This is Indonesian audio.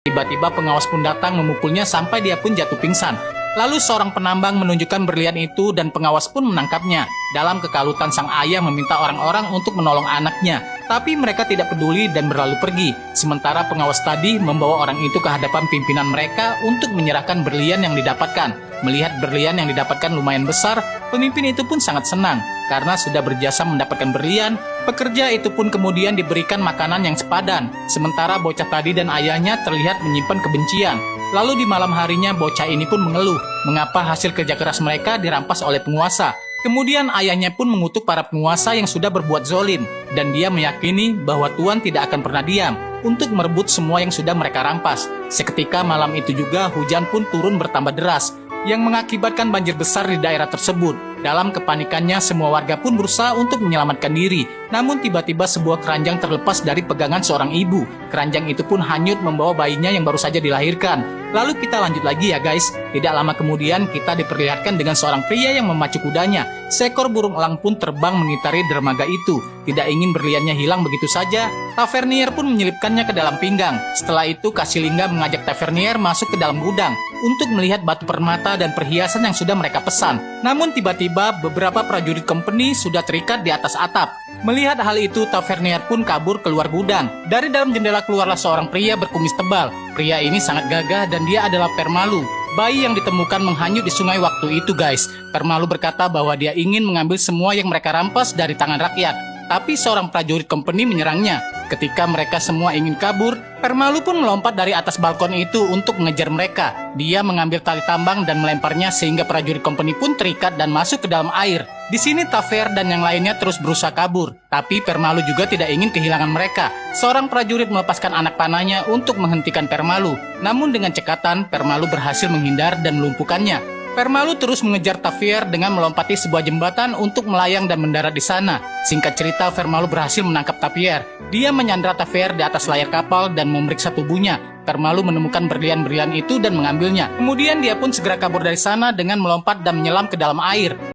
Tiba-tiba pengawas pun datang memukulnya sampai dia pun jatuh pingsan. Lalu seorang penambang menunjukkan berlian itu dan pengawas pun menangkapnya. Dalam kekalutan sang ayah meminta orang-orang untuk menolong anaknya. Tapi mereka tidak peduli dan berlalu pergi. Sementara pengawas tadi membawa orang itu ke hadapan pimpinan mereka untuk menyerahkan berlian yang didapatkan. Melihat berlian yang didapatkan lumayan besar, pemimpin itu pun sangat senang. Karena sudah berjasa mendapatkan berlian, pekerja itu pun kemudian diberikan makanan yang sepadan. Sementara bocah tadi dan ayahnya terlihat menyimpan kebencian. Lalu di malam harinya bocah ini pun mengeluh, mengapa hasil kerja keras mereka dirampas oleh penguasa. Kemudian ayahnya pun mengutuk para penguasa yang sudah berbuat zolim, dan dia meyakini bahwa Tuan tidak akan pernah diam untuk merebut semua yang sudah mereka rampas. Seketika malam itu juga hujan pun turun bertambah deras, yang mengakibatkan banjir besar di daerah tersebut. Dalam kepanikannya, semua warga pun berusaha untuk menyelamatkan diri. Namun tiba-tiba sebuah keranjang terlepas dari pegangan seorang ibu. Keranjang itu pun hanyut membawa bayinya yang baru saja dilahirkan. Lalu kita lanjut lagi ya guys. Tidak lama kemudian kita diperlihatkan dengan seorang pria yang memacu kudanya. Seekor burung elang pun terbang mengitari dermaga itu. Tidak ingin berliannya hilang begitu saja, Tavernier pun menyelipkannya ke dalam pinggang. Setelah itu Kasilingga mengajak Tavernier masuk ke dalam gudang untuk melihat batu permata dan perhiasan yang sudah mereka pesan. Namun tiba-tiba beberapa prajurit company sudah terikat di atas atap. Melihat hal itu, Tavernier pun kabur keluar gudang. Dari dalam jendela keluarlah seorang pria berkumis tebal. Pria ini sangat gagah dan dia adalah Permalu, bayi yang ditemukan menghanyut di sungai waktu itu guys. Permalu berkata bahwa dia ingin mengambil semua yang mereka rampas dari tangan rakyat. Tapi seorang prajurit company menyerangnya. Ketika mereka semua ingin kabur, Permalu pun melompat dari atas balkon itu untuk mengejar mereka. Dia mengambil tali tambang dan melemparnya sehingga prajurit company pun terikat dan masuk ke dalam air. Di sini Taver dan yang lainnya terus berusaha kabur. Tapi Permalu juga tidak ingin kehilangan mereka. Seorang prajurit melepaskan anak panahnya untuk menghentikan Permalu. Namun dengan cekatan, Permalu berhasil menghindar dan melumpuhkannya. Permalu terus mengejar Taver dengan melompati sebuah jembatan untuk melayang dan mendarat di sana. Singkat cerita, Permalu berhasil menangkap Taver. Dia menyandra Taver di atas layar kapal dan memeriksa tubuhnya. Permalu menemukan berlian-berlian itu dan mengambilnya. Kemudian dia pun segera kabur dari sana dengan melompat dan menyelam ke dalam air.